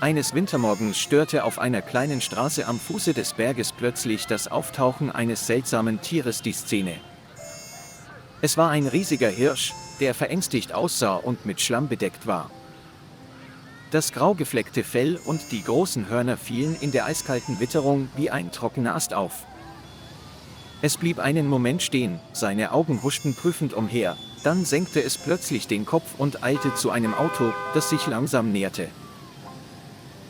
Eines Wintermorgens störte auf einer kleinen Straße am Fuße des Berges plötzlich das Auftauchen eines seltsamen Tieres die Szene. Es war ein riesiger Hirsch, der verängstigt aussah und mit Schlamm bedeckt war. Das grau gefleckte Fell und die großen Hörner fielen in der eiskalten Witterung wie ein trockener Ast auf. Es blieb einen Moment stehen, seine Augen huschten prüfend umher, dann senkte es plötzlich den Kopf und eilte zu einem Auto, das sich langsam näherte.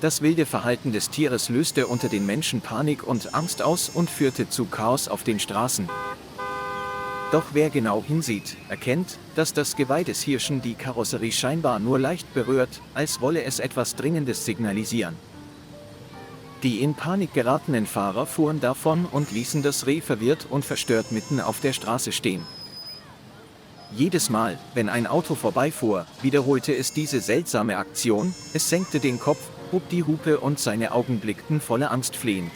Das wilde Verhalten des Tieres löste unter den Menschen Panik und Angst aus und führte zu Chaos auf den Straßen. Doch wer genau hinsieht, erkennt, dass das Geweih des Hirschen die Karosserie scheinbar nur leicht berührt, als wolle es etwas Dringendes signalisieren. Die in Panik geratenen Fahrer fuhren davon und ließen das Reh verwirrt und verstört mitten auf der Straße stehen. Jedes Mal, wenn ein Auto vorbeifuhr, wiederholte es diese seltsame Aktion, es senkte den Kopf, hob die Hupe und seine Augen blickten voller Angst flehend.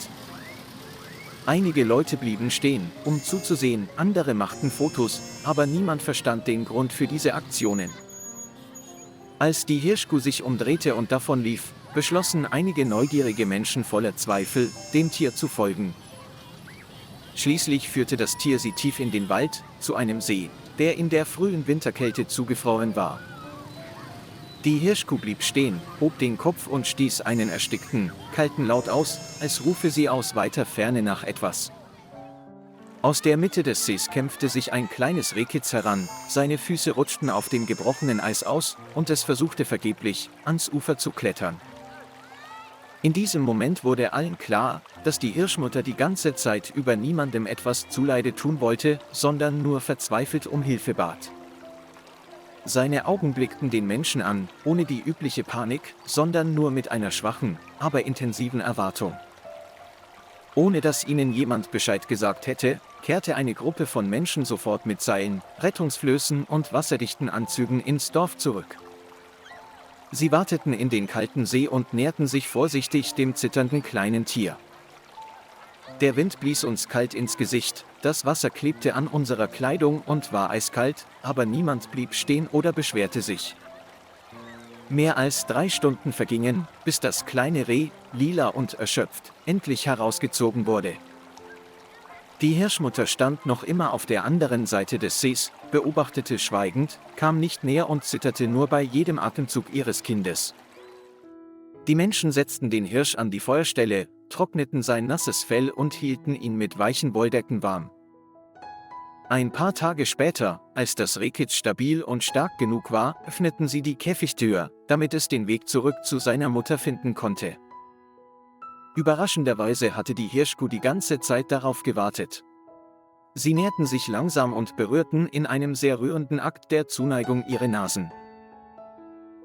Einige Leute blieben stehen, um zuzusehen, andere machten Fotos, aber niemand verstand den Grund für diese Aktionen. Als die Hirschkuh sich umdrehte und davonlief, beschlossen einige neugierige Menschen voller Zweifel, dem Tier zu folgen. Schließlich führte das Tier sie tief in den Wald, zu einem See, der in der frühen Winterkälte zugefroren war. Die Hirschkuh blieb stehen, hob den Kopf und stieß einen erstickten, kalten Laut aus, als rufe sie aus weiter Ferne nach etwas. Aus der Mitte des Sees kämpfte sich ein kleines Rehkitz heran, seine Füße rutschten auf dem gebrochenen Eis aus, und es versuchte vergeblich, ans Ufer zu klettern. In diesem Moment wurde allen klar, dass die Hirschmutter die ganze Zeit über niemandem etwas zuleide tun wollte, sondern nur verzweifelt um Hilfe bat. Seine Augen blickten den Menschen an, ohne die übliche Panik, sondern nur mit einer schwachen, aber intensiven Erwartung. Ohne dass ihnen jemand Bescheid gesagt hätte, kehrte eine Gruppe von Menschen sofort mit Seilen, Rettungsflößen und wasserdichten Anzügen ins Dorf zurück. Sie wateten in den kalten See und näherten sich vorsichtig dem zitternden kleinen Tier. Der Wind blies uns kalt ins Gesicht, das Wasser klebte an unserer Kleidung und war eiskalt, aber niemand blieb stehen oder beschwerte sich. Mehr als 3 Stunden vergingen, bis das kleine Reh, lila und erschöpft, endlich herausgezogen wurde. Die Hirschmutter stand noch immer auf der anderen Seite des Sees, beobachtete schweigend, kam nicht näher und zitterte nur bei jedem Atemzug ihres Kindes. Die Menschen setzten den Hirsch an die Feuerstelle, trockneten sein nasses Fell und hielten ihn mit weichen Wolldecken warm. Ein paar Tage später, als das Rehkitz stabil und stark genug war, öffneten sie die Käfigtür, damit es den Weg zurück zu seiner Mutter finden konnte. Überraschenderweise hatte die Hirschkuh die ganze Zeit darauf gewartet. Sie näherten sich langsam und berührten in einem sehr rührenden Akt der Zuneigung ihre Nasen.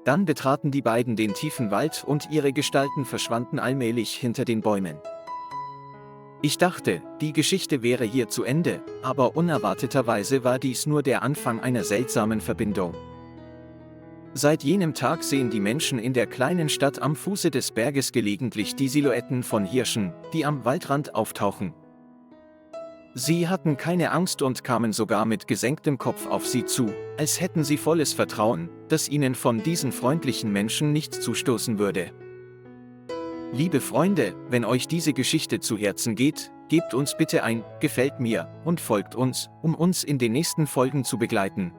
Dann betraten die beiden den tiefen Wald und ihre Gestalten verschwanden allmählich hinter den Bäumen. Ich dachte, die Geschichte wäre hier zu Ende, aber unerwarteterweise war dies nur der Anfang einer seltsamen Verbindung. Seit jenem Tag sehen die Menschen in der kleinen Stadt am Fuße des Berges gelegentlich die Silhouetten von Hirschen, die am Waldrand auftauchen. Sie hatten keine Angst und kamen sogar mit gesenktem Kopf auf sie zu, als hätten sie volles Vertrauen, dass ihnen von diesen freundlichen Menschen nichts zustoßen würde. Liebe Freunde, wenn euch diese Geschichte zu Herzen geht, gebt uns bitte ein "Gefällt mir" und folgt uns, um uns in den nächsten Folgen zu begleiten.